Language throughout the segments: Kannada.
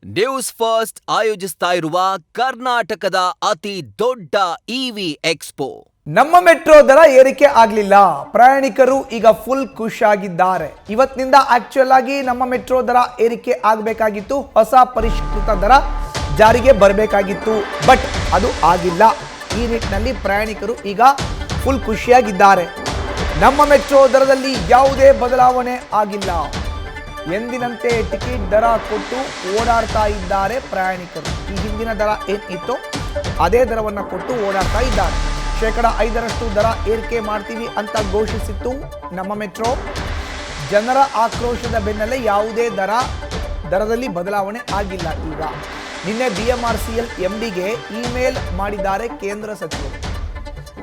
ನ್ಯೂಸ್ ಫಸ್ಟ್ ಆಯೋಜಿಸ್ತಾ ಇರುವ ಕರ್ನಾಟಕದ ಅತಿ ದೊಡ್ಡ ಇವಿ ಎಕ್ಸ್ಪೋ. ನಮ್ಮ ಮೆಟ್ರೋ ದರ ಏರಿಕೆ ಆಗಲಿಲ್ಲ, ಪ್ರಯಾಣಿಕರು ಈಗ ಫುಲ್ ಖುಷಿಯಾಗಿದ್ದಾರೆ. ಇವತ್ತಿನಿಂದ ಆಕ್ಚುಯಲ್ ಆಗಿ ನಮ್ಮ ಮೆಟ್ರೋ ದರ ಏರಿಕೆ ಆಗಬೇಕಾಗಿತ್ತು, ಹೊಸ ಪರಿಷ್ಕೃತ ದರ ಜಾರಿಗೆ ಬರಬೇಕಾಗಿತ್ತು, ಬಟ್ ಅದು ಆಗಿಲ್ಲ. ಈ ನಿಟ್ಟಿನಲ್ಲಿ ಪ್ರಯಾಣಿಕರು ಈಗ ಫುಲ್ ಖುಷಿಯಾಗಿದ್ದಾರೆ. ನಮ್ಮ ಮೆಟ್ರೋ ದರದಲ್ಲಿ ಯಾವುದೇ ಬದಲಾವಣೆ ಆಗಿಲ್ಲ. ಎಂದಿನಂತೆ ಟಿಕೆಟ್ ದರ ಕೊಟ್ಟು ಓಡಾಡ್ತಾ ಇದ್ದಾರೆ ಪ್ರಯಾಣಿಕರು. ಈ ಹಿಂದಿನ ದರ ಏನಿತ್ತು ಅದೇ ದರವನ್ನು ಕೊಟ್ಟು ಓಡಾಡ್ತಾ ಇದ್ದಾರೆ. 5% ದರ ಏರಿಕೆ ಮಾಡ್ತೀವಿ ಅಂತ ಘೋಷಿಸಿತ್ತು ನಮ್ಮ ಮೆಟ್ರೋ. ಜನರ ಆಕ್ರೋಶದ ಬೆನ್ನಲ್ಲೇ ಯಾವುದೇ ದರದಲ್ಲಿ ಬದಲಾವಣೆ ಆಗಿಲ್ಲ. ಈಗ ನಿನ್ನೆ BMRCL MDಗೆ ಇಮೇಲ್ ಮಾಡಿದ್ದಾರೆ ಕೇಂದ್ರ ಸಚಿವರು.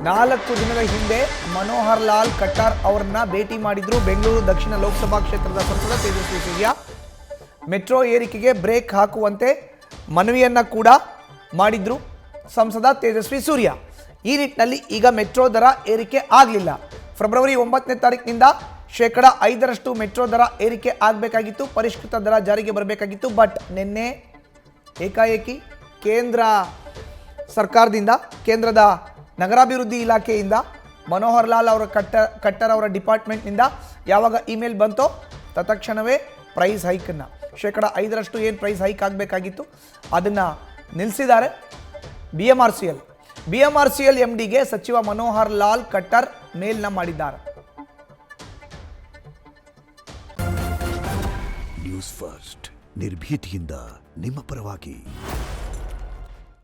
4 ದಿನದ ಹಿಂದೆ ಮನೋಹರ್ ಲಾಲ್ ಖಟ್ಟರ್ ಅವರನ್ನ ಭೇಟಿ ಮಾಡಿದ್ರು ಬೆಂಗಳೂರು ದಕ್ಷಿಣ ಲೋಕಸಭಾ ಕ್ಷೇತ್ರದ ಸಂಸದ ತೇಜಸ್ವಿ ಸೂರ್ಯ. ಮೆಟ್ರೋ ಏರಿಕೆಗೆ ಬ್ರೇಕ್ ಹಾಕುವಂತೆ ಮನವಿಯನ್ನ ಕೂಡ ಮಾಡಿದ್ರು ಸಂಸದ ತೇಜಸ್ವಿ ಸೂರ್ಯ. ಈ ನಿಟ್ಟಿನಲ್ಲಿ ಈಗ ಮೆಟ್ರೋ ದರ ಏರಿಕೆ ಆಗಲಿಲ್ಲ. ಫೆಬ್ರವರಿ 9ನೇ ತಾರೀಕಿನಿಂದ 5% ಮೆಟ್ರೋ ದರ ಏರಿಕೆ ಆಗಬೇಕಾಗಿತ್ತು, ಪರಿಷ್ಕೃತ ದರ ಜಾರಿಗೆ ಬರಬೇಕಾಗಿತ್ತು. ಬಟ್ ನಿನ್ನೆ ಏಕಾಏಕಿ ಕೇಂದ್ರ ಸರ್ಕಾರದಿಂದ, ಕೇಂದ್ರದ ನಗರಾಭಿವೃದ್ಧಿ ಇಲಾಖೆಯಿಂದ, ಮನೋಹರ್ ಲಾಲ್ ಅವರ ಖಟ್ಟರ್ ಅವರ ಡಿಪಾರ್ಟ್ಮೆಂಟ್ನಿಂದ ಯಾವಾಗ ಇಮೇಲ್ ಬಂತೋ ತತ್ಕ್ಷಣವೇ ಪ್ರೈಸ್ ಹೈಕನ್ನು 5% ಏನು ಪ್ರೈಸ್ ಹೈಕ್ ಆಗಬೇಕಾಗಿತ್ತು ಅದನ್ನು ನಿಲ್ಲಿಸಿದ್ದಾರೆ BMRCL MDಗೆ ಸಚಿವ ಮನೋಹರ್ ಲಾಲ್ ಖಟ್ಟರ್ ಮೇಲ್ನ ಮಾಡಿದ್ದಾರೆ. ನ್ಯೂಸ್ ಫಸ್ಟ್ ನಿರ್ಭೀತಿಯಿಂದ ನಿಮ್ಮ ಪರವಾಗಿ.